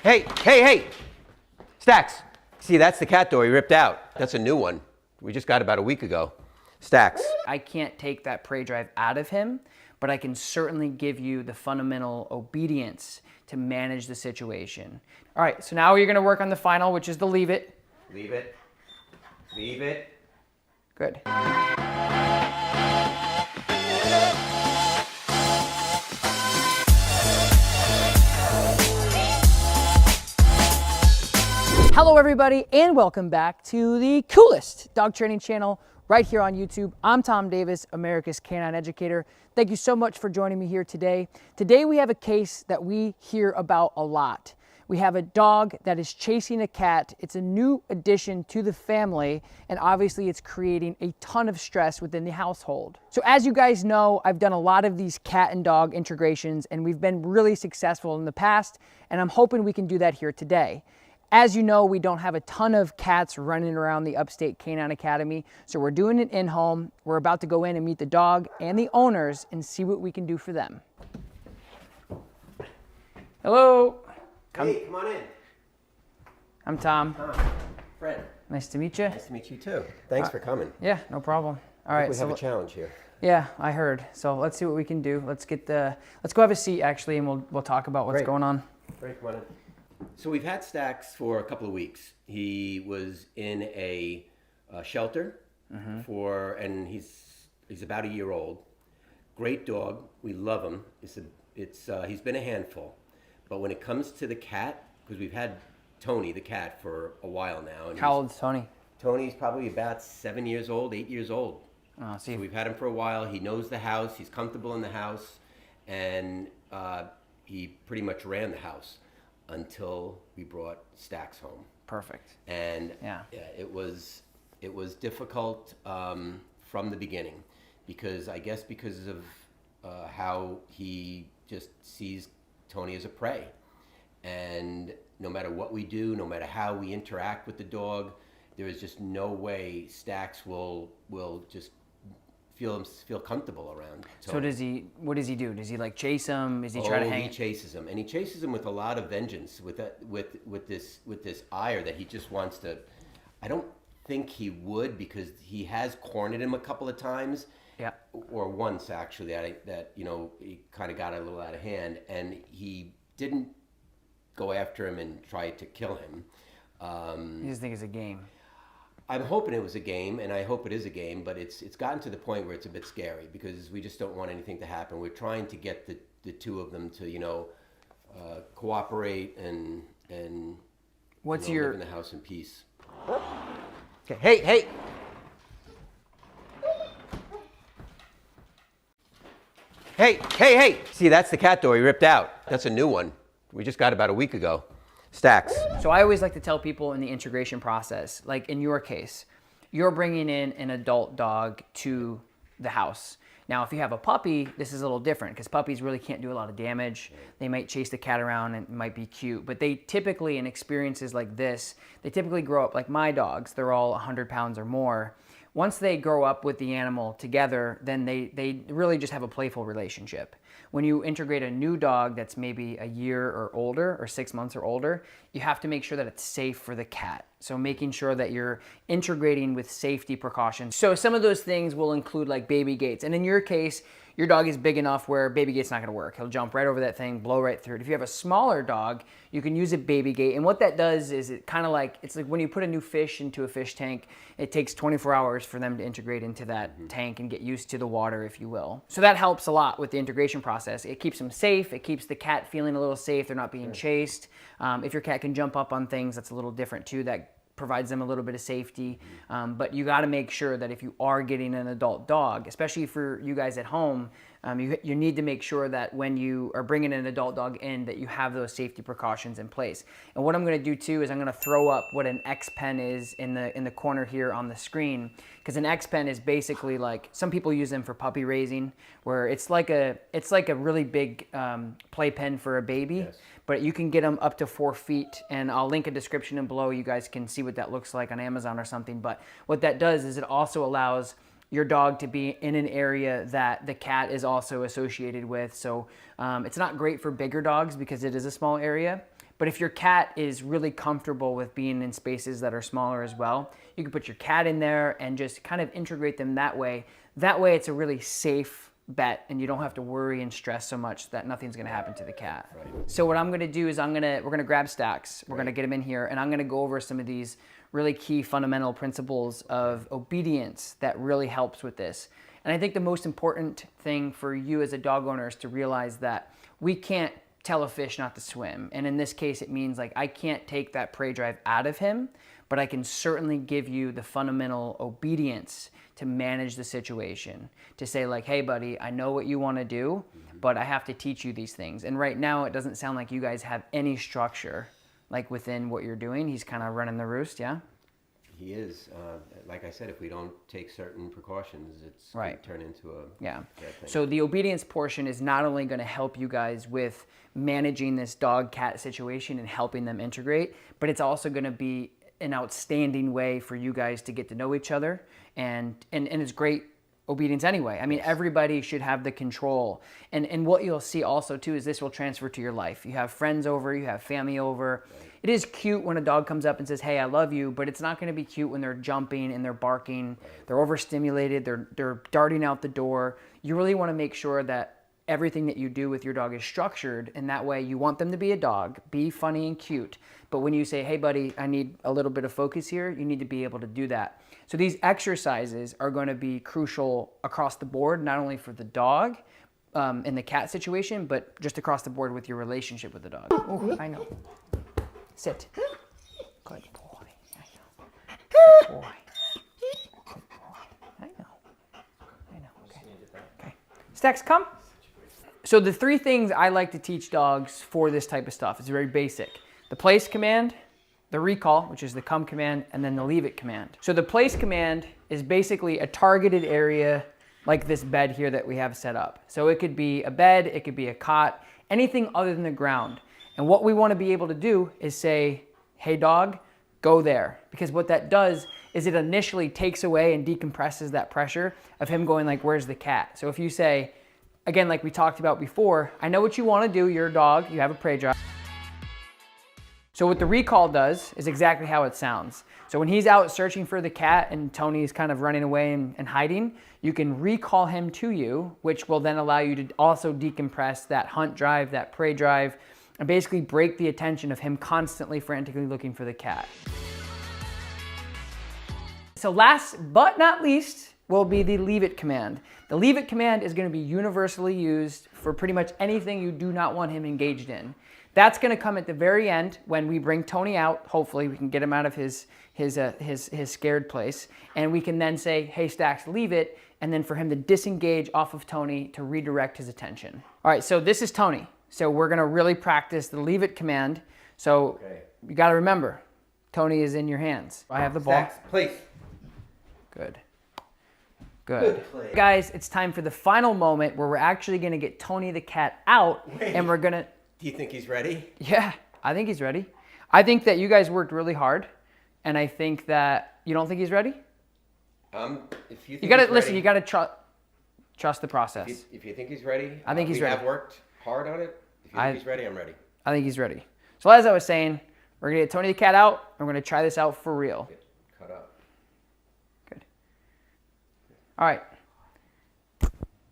Hey! Stax! See, that's the cat door he ripped out. That's a new one. We just got about a week ago. Stax. I can't take that prey drive out of him, but I can certainly give you the fundamental obedience to manage the situation. All right, so now you're gonna work on the final, which is the leave it. Leave it. Leave it. Good. Hello everybody, and welcome back to the coolest dog training channel right here on YouTube. I'm Tom Davis, America's Canine Educator. Thank you so much for joining me here today. Today we have a case that we hear about a lot. We have a dog that is chasing a cat. It's a new addition to the family, and obviously it's creating a ton of stress within the household. So as you guys know, I've done a lot of these cat and dog integrations, and we've been really successful in the past, and I'm hoping we can do that here today. As you know, we don't have a ton of cats running around the Upstate Canine Academy, so we're doing it in-home. We're about to go in and meet the dog and the owners and see what we can do for them. Hello. Hey, come on in. I'm Tom. Fred. Nice to meet you. Nice to meet you too. Thanks for coming. Yeah, no problem. All right. We have a challenge here. Yeah, I heard. So let's see what we can do. Let's go have a seat actually, and we'll talk about what's going on. Great, come on in. So we've had Stax for a couple of weeks. He was in a shelter and he's about a year old. Great dog. We love him. He's been a handful. But when it comes to the cat, because we've had Tony, the cat, for a while now. And how old is Tony? Tony's probably about 7 years old, 8 years old. Oh, see. So we've had him for a while. He knows the house. He's comfortable in the house. And he pretty much ran the house until we brought Stax home. Perfect. And yeah, it was difficult from the beginning, because of how he just sees Tony as a prey, and no matter what we do, no matter how we interact with the dog, there is just no way Stax will just feel comfortable around Tony. So what does he do? Does he like chase him? Is he try to hang? He chases him, and he chases him with a lot of vengeance, with this ire that he just wants to. I don't think he would, because he has cornered him a couple of times. Yeah. Or once actually, that he kind of got a little out of hand, and he didn't go after him and try to kill him. You just think it's a game. I'm hoping it was a game, and I hope it is a game, but it's gotten to the point where it's a bit scary, because we just don't want anything to happen. We're trying to get the two of them to cooperate and live in the house in peace. Okay. Hey. Hey! See, that's the cat door he ripped out. That's a new one. We just got about a week ago. Stax. So I always like to tell people in the integration process, like in your case, you're bringing in an adult dog to the house. Now, if you have a puppy, this is a little different, because puppies really can't do a lot of damage. They might chase the cat around and it might be cute, but they typically, in experiences like this, they typically grow up like my dogs. They're all 100 pounds or more. Once they grow up with the animal together, then they really just have a playful relationship. When you integrate a new dog that's maybe a year or older, or 6 months or older, you have to make sure that it's safe for the cat. So making sure that you're integrating with safety precautions. So some of those things will include like baby gates. And in your case, your dog is big enough where baby gate's not gonna work. He'll jump right over that thing, blow right through it. If you have a smaller dog, you can use a baby gate. And what that does is it's like when you put a new fish into a fish tank, it takes 24 hours for them to integrate into that tank and get used to the water, if you will. So that helps a lot with the integration process. It keeps them safe. It keeps the cat feeling a little safe. They're not being chased. If your cat can jump up on things, that's a little different too. That provides them a little bit of safety. But you got to make sure that if you are getting an adult dog, especially for you guys at home, you need to make sure that when you are bringing an adult dog in, that you have those safety precautions in place. And what I'm going to do too is I'm going to throw up what an X-Pen is in the corner here on the screen, because an X-Pen is basically like, some people use them for puppy raising, where it's like a really big playpen for a baby. Yes. But you can get them up to 4 feet, and I'll link a description in below. You guys can see what that looks like on Amazon or something. But what that does is it also allows your dog to be in an area that the cat is also associated with. So it's not great for bigger dogs because it is a small area, But if your cat is really comfortable with being in spaces that are smaller as well, you can put your cat in there and just kind of integrate them that way. That way it's a really safe bet and you don't have to worry and stress so much that nothing's gonna happen to the cat. Right. So what I'm gonna do is we're gonna grab Stax, we're gonna get him in here, and I'm gonna go over some of these really key fundamental principles of obedience that really helps with this. And I think the most important thing for you as a dog owner is to realize that we can't tell a fish not to swim. And in this case, it means like I can't take that prey drive out of him, but I can certainly give you the fundamental obedience to manage the situation. To say like, hey buddy, I know what you want to do, but I have to teach you these things. And right now it doesn't sound like you guys have any structure like within what you're doing. He's kind of running the roost, yeah? He is. Like I said, if we don't take certain precautions, it's Right. going to turn into a Yeah. bad thing. So the obedience portion is not only going to help you guys with managing this dog-cat situation and helping them integrate, but it's also going to be an outstanding way for you guys to get to know each other. And it's great obedience anyway. I mean, everybody should have the control. And what you'll see also too is this will transfer to your life. You have friends over, you have family over. Right. It is cute when a dog comes up and says, hey, I love you, but it's not going to be cute when they're jumping and they're barking, they're overstimulated, they're darting out the door. You really want to make sure that everything that you do with your dog is structured, and that way you want them to be a dog, be funny and cute. But when you say, hey buddy, I need a little bit of focus here, you need to be able to do that. So these exercises are going to be crucial across the board, not only for the dog in the cat situation, but just across the board with your relationship with the dog. Oh, I know. Sit. Good boy. I know. Good boy. Good boy. I know. Okay. Stax, come. So the three things I like to teach dogs for this type of stuff is very basic. The place command, the recall, which is the come command, and then the leave it command. So the place command is basically a targeted area like this bed here that we have set up. So it could be a bed, it could be a cot, anything other than the ground. And what we want to be able to do is say, hey dog, go there. Because what that does is it initially takes away and decompresses that pressure of him going like, where's the cat? So if you say, again, like we talked about before, I know what you want to do, you're a dog, you have a prey drive. So what the recall does is exactly how it sounds. So when he's out searching for the cat and Tony's kind of running away and hiding, you can recall him to you, which will then allow you to also decompress that hunt drive, that prey drive, and basically break the attention of him constantly frantically looking for the cat. So last but not least will be the leave it command. The leave it command is going to be universally used for pretty much anything you do not want him engaged in. That's going to come at the very end when we bring Tony out. Hopefully we can get him out of his scared place, and we can then say, hey Stax, leave it, and then for him to disengage off of Tony to redirect his attention. All right, so this is Tony. So we're going to really practice the leave it command. So you got to remember, Tony is in your hands. I have the ball. Stax, place. Good. Good. Guys, it's time for the final moment where we're actually going to get Tony the cat out. Wait. And we're going to... Do you think he's ready? Yeah, I think he's ready. I think that you guys worked really hard, and I think that... You don't think he's ready? If you think You got to... he's Listen, ready, you got to trust the process. If you think he's ready, I think he's ready. We have worked hard on it. If you think he's ready, I'm ready. I think he's ready. So as I was saying, we're going to get Tony the cat out, and we're going to try this out for real. Get cut up. Good. All right.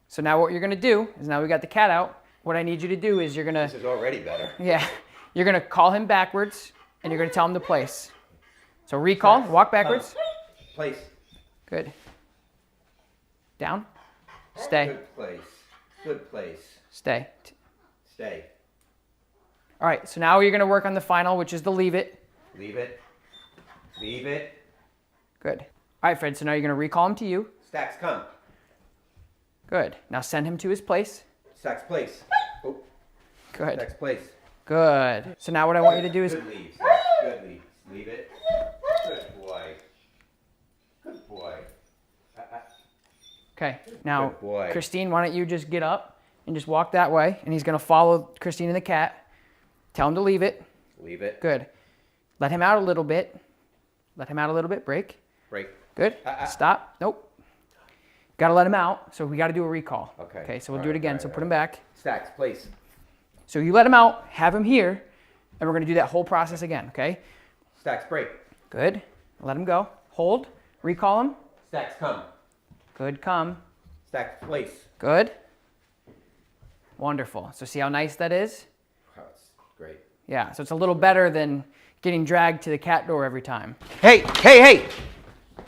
So now what you're going to do is now we got the cat out. What I need you to do is you're going to... This is already better. Yeah. You're going to call him backwards, and you're going to tell him to place. So recall, walk backwards. Place. Good. Down. Stay. Good place. Good place. Stay. Stay. All right, so now you're going to work on the final, which is the leave it. Leave it. Leave it. Good. All right, Fred, so now you're going to recall him to you. Stax, come. Good. Now send him to his place. Stax, place. Oh, Good. Stax, place. Good. So now what I want you to do is... Good leave, Stax. Good leave. Leave it. Good boy. Good boy. Okay, now, Good boy. Christine, why don't you just get up and just walk that way, and he's going to follow Christine and the cat. Tell him to leave it. Leave it. Good. Let him out a little bit. Let him out a little bit. Break. Break. Good. Stop. Nope. Got to let him out, so we got to do a recall. Okay. So we'll do it again. So put him back. Stax, place. So you let him out, have him here, And we're gonna do that whole process again, okay? Stacks, break. Good. Let him go. Hold. Recall him. Stacks, come. Good, come. Stacks, place. Good. Wonderful. So see how nice that is? Wow, it's great. Yeah, so it's a little better than getting dragged to the cat door every time. Hey, hey, hey!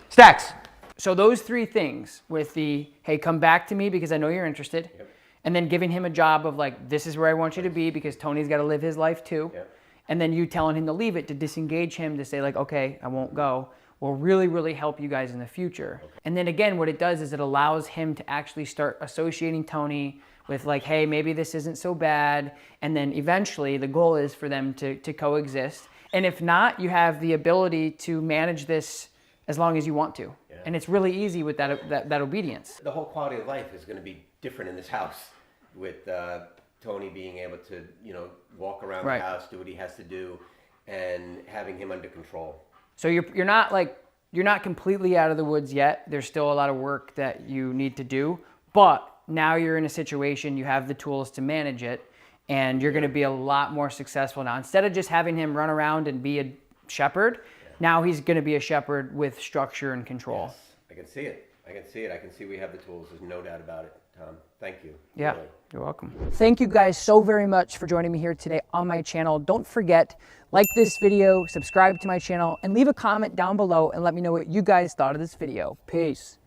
Stacks! So those three things with the, hey, come back to me because I know you're interested. Yep. And then giving him a job of like, this is where I want you to be because Tony's got to live his life too. Yep. And then you telling him to leave it, to disengage him, to say like, okay, I won't go, will really, really help you guys in the future. Okay. And then again, what it does is it allows him to actually start associating Tony with like, hey, maybe this isn't so bad. And then eventually the goal is for them to coexist. And if not, you have the ability to manage this as long as you want to. Yeah. And it's really easy with that obedience. The whole quality of life is going to be different in this house with Tony being able to, you know, walk around right. the house, do what he has to do, and having him under control. So you're not completely out of the woods yet. There's still a lot of work that you need to do, but now you're in a situation, you have the tools to manage it, and you're going to be a lot more successful now. Instead of just having him run around and be a shepherd, now he's going to be a shepherd with structure and control. Yes, I can see it. I can see it. I can see we have the tools. There's no doubt about it, Tom. Thank you. Yeah, really. You're welcome. Thank you guys so very much for joining me here today on my channel. Don't forget, like this video, subscribe to my channel, and leave a comment down below and let me know what you guys thought of this video. Peace.